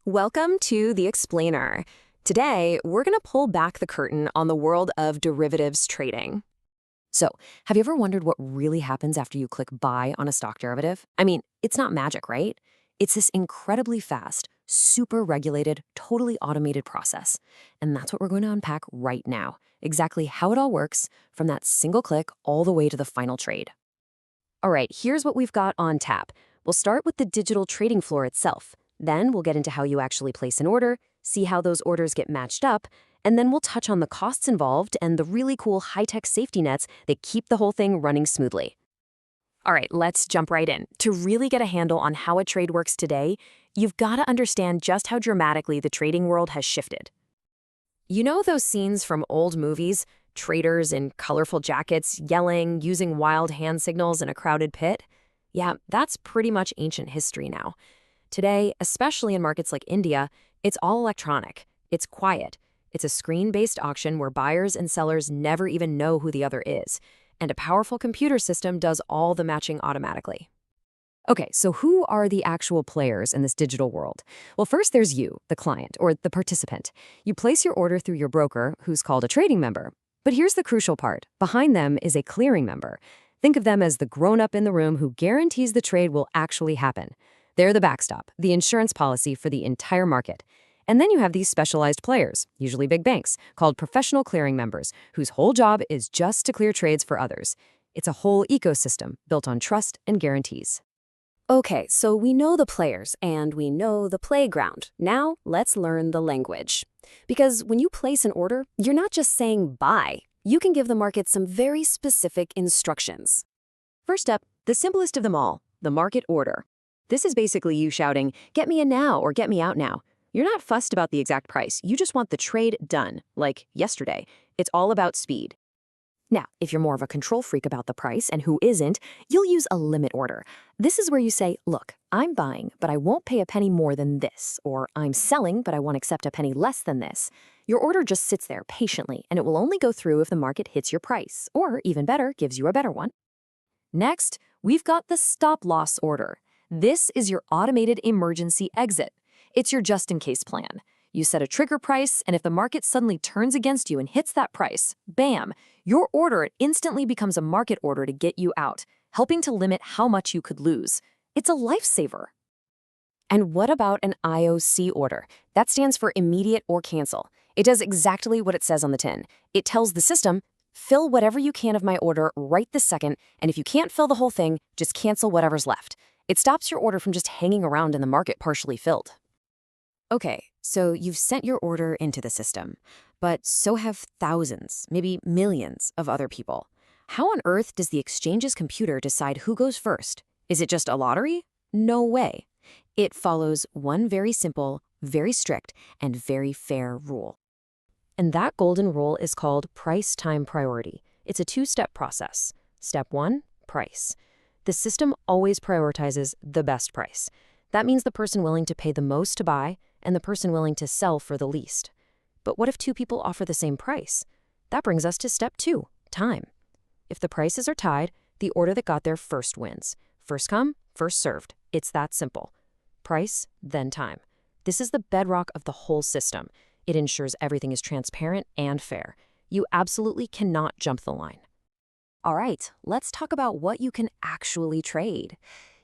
Welcome to The Explainer. Today, we're going to pull back the curtain on the world of derivatives trading. So, have you ever wondered what really happens after you click buy on a stock derivative? I mean, it's not magic, right? It's this incredibly fast, super regulated, totally automated process. And that's what we're going to unpack right now. Exactly how it all works, from that single click all the way to the final trade. All right, here's what we've got on tap. We'll start with the digital trading floor itself. Then we'll get into how you actually place an order, see how those orders get matched up, and then we'll touch on the costs involved and the really cool high-tech safety nets that keep the whole thing running smoothly. All right, let's jump right in. To really get a handle on how a trade works today, you've got to understand just how dramatically the trading world has shifted. You know those scenes from old movies? Traders in colorful jackets, yelling, using wild hand signals in a crowded pit? Yeah, that's pretty much ancient history now. Today, especially in markets like India, it's all electronic. It's quiet. It's a screen-based auction where buyers and sellers never even know who the other is. And a powerful computer system does all the matching automatically. Okay, so who are the actual players in this digital world? Well, first there's you, the client, or the participant. You place your order through your broker, who's called a trading member. But here's the crucial part. Behind them is a clearing member. Think of them as the grown-up in the room who guarantees the trade will actually happen. They're the backstop, the insurance policy for the entire market. And then you have these specialized players, usually big banks, called professional clearing members, whose whole job is just to clear trades for others. It's a whole ecosystem built on trust and guarantees. Okay, so we know the players and we know the playground. Now, let's learn the language. Because when you place an order, you're not just saying buy. You can give the market some very specific instructions. First up, the simplest of them all, the market order. This is basically you shouting, "Get me in now," or "Get me out now." You're not fussed about the exact price. You just want the trade done, like yesterday. It's all about speed. Now, if you're more of a control freak about the price, and who isn't, you'll use a limit order. This is where you say, "Look, I'm buying, but I won't pay a penny more than this," or "I'm selling, but I won't accept a penny less than this." Your order just sits there patiently, and it will only go through if the market hits your price, or even better, gives you a better one. Next, we've got the stop-loss order. This is your automated emergency exit. It's your just-in-case plan. You set a trigger price, and if the market suddenly turns against you and hits that price, bam, your order instantly becomes a market order to get you out, helping to limit how much you could lose. It's a lifesaver. And what about an IOC order? That stands for immediate or cancel. It does exactly what it says on the tin. It tells the system, fill whatever you can of my order right this second, and if you can't fill the whole thing, just cancel whatever's left. It stops your order from just hanging around in the market partially filled. Okay, so you've sent your order into the system, but so have thousands, maybe millions of other people. How on earth does the exchange's computer decide who goes first? Is it just a lottery? No way. It follows one very simple, very strict, and very fair rule. And that golden rule is called price-time priority. It's a two-step process. Step 1, price. The system always prioritizes the best price. That means the person willing to pay the most to buy and the person willing to sell for the least. But what if two people offer the same price? That brings us to step 2, time. If the prices are tied, the order that got there first wins. First come, first served. It's that simple. Price, then time. This is the bedrock of the whole system. It ensures everything is transparent and fair. You absolutely cannot jump the line. All right, let's talk about what you can actually trade.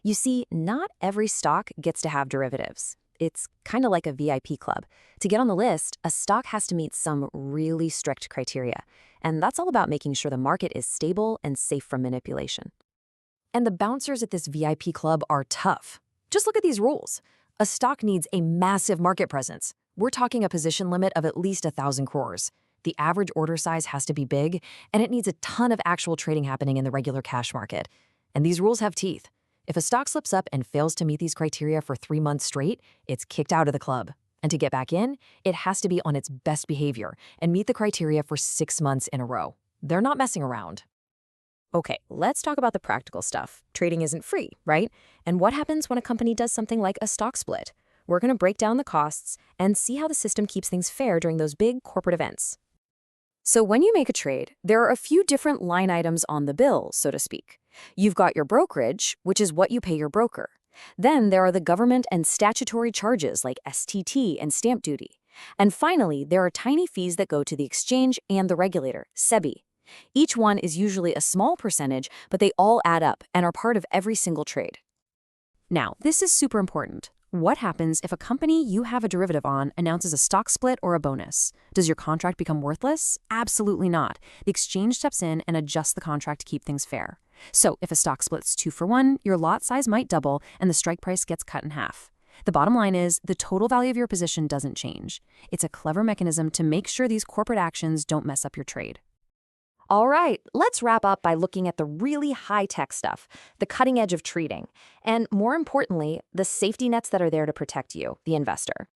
You see, not every stock gets to have derivatives. It's kind of like a VIP club. To get on the list, a stock has to meet some really strict criteria. And that's all about making sure the market is stable and safe from manipulation. And the bouncers at this VIP club are tough. Just look at these rules. A stock needs a massive market presence. We're talking a position limit of at least 1,000 crores. The average order size has to be big, and it needs a ton of actual trading happening in the regular cash market. And these rules have teeth. If a stock slips up and fails to meet these criteria for 3 months straight, it's kicked out of the club. And to get back in, it has to be on its best behavior and meet the criteria for 6 months in a row. They're not messing around. Okay, let's talk about the practical stuff. Trading isn't free, right? And what happens when a company does something like a stock split? We're going to break down the costs and see how the system keeps things fair during those big corporate events. So when you make a trade, there are a few different line items on the bill, so to speak. You've got your brokerage, which is what you pay your broker. Then there are the government and statutory charges like STT and stamp duty. And finally, there are tiny fees that go to the exchange and the regulator, SEBI. Each one is usually a small percentage, but they all add up and are part of every single trade. Now, this is super important. What happens if a company you have a derivative on announces a stock split or a bonus? Does your contract become worthless? Absolutely not. The exchange steps in and adjusts the contract to keep things fair. So if a stock splits 2-for-1, your lot size might double and the strike price gets cut in half. The bottom line is the total value of your position doesn't change. It's a clever mechanism to make sure these corporate actions don't mess up your trade. All right, let's wrap up by looking at the really high-tech stuff, the cutting edge of trading, and more importantly, the safety nets that are there to protect you, the investor.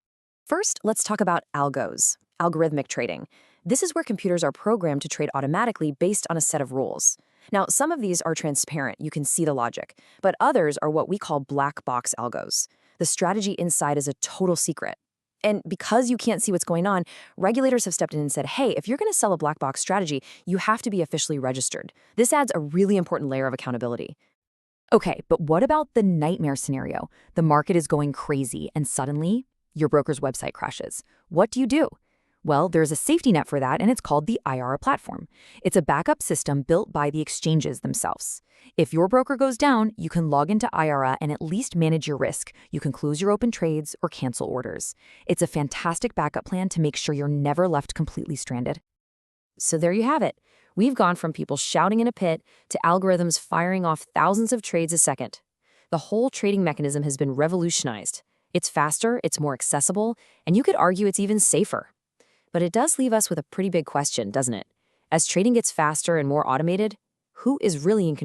First, let's talk about algos, algorithmic trading. This is where computers are programmed to trade automatically based on a set of rules. Now, some of these are transparent, you can see the logic, but others are what we call black box algos. The strategy inside is a total secret. And because you can't see what's going on, regulators have stepped in and said, hey, if you're going to sell a black box strategy, you have to be officially registered. This adds a really important layer of accountability. Okay, but what about the nightmare scenario? The market is going crazy and suddenly your broker's website crashes. What do? Well, there's a safety net for that, and it's called the IRA platform. It's a backup system built by the exchanges themselves. If your broker goes down, you can log into IRA and at least manage your risk. You can close your open trades or cancel orders. It's a fantastic backup plan to make sure you're never left completely stranded. So there you have it. We've gone from people shouting in a pit to algorithms firing off thousands of trades a second. The whole trading mechanism has been revolutionized. It's faster, it's more accessible, and you could argue it's even safer. But it does leave us with a pretty big question, doesn't it? As trading gets faster and more automated, who is really in control?